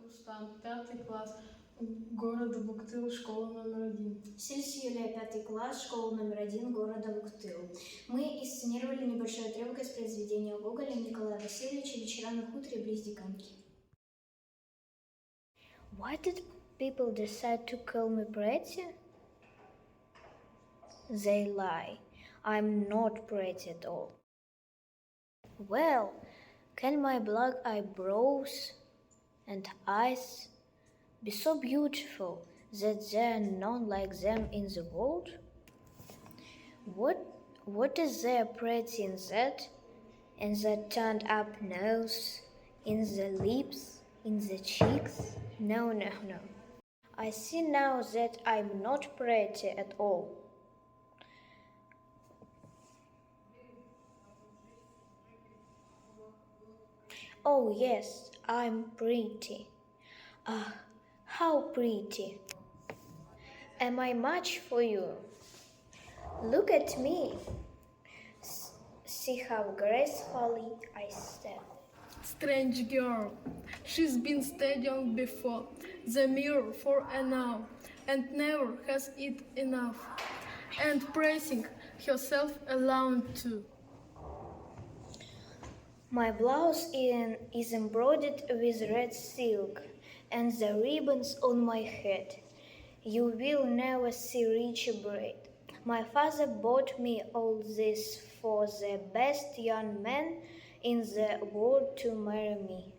Рустам, 5 класс, города Буктыл, школа №1. Сильс Ю, 5 класс, школа №1 города Буктыл. Мы инсценировали небольшой отрывок из произведения Гоголя Николая Васильевича «Вечера на хуторе, близ Диканьки». Why did people decide to call me pretty? They lie. I'm not pretty at all. Well, can my black eyebrows and eyes be so beautiful that there are none like them in the world? What is there pretty in that? In the turned up nose, in the lips, in the cheeks? No. I see now that I'm not pretty at all. Oh yes, I'm pretty. Ah, how pretty. Am I much for you? Look at me. See how gracefully I step. Strange girl, she's been studying before the mirror for an hour and never has it enough, and praising herself alone too. My blouse is embroidered with red silk, and the ribbons on my head. You will never see richer braid. My father bought me all this for the best young man in the world to marry me.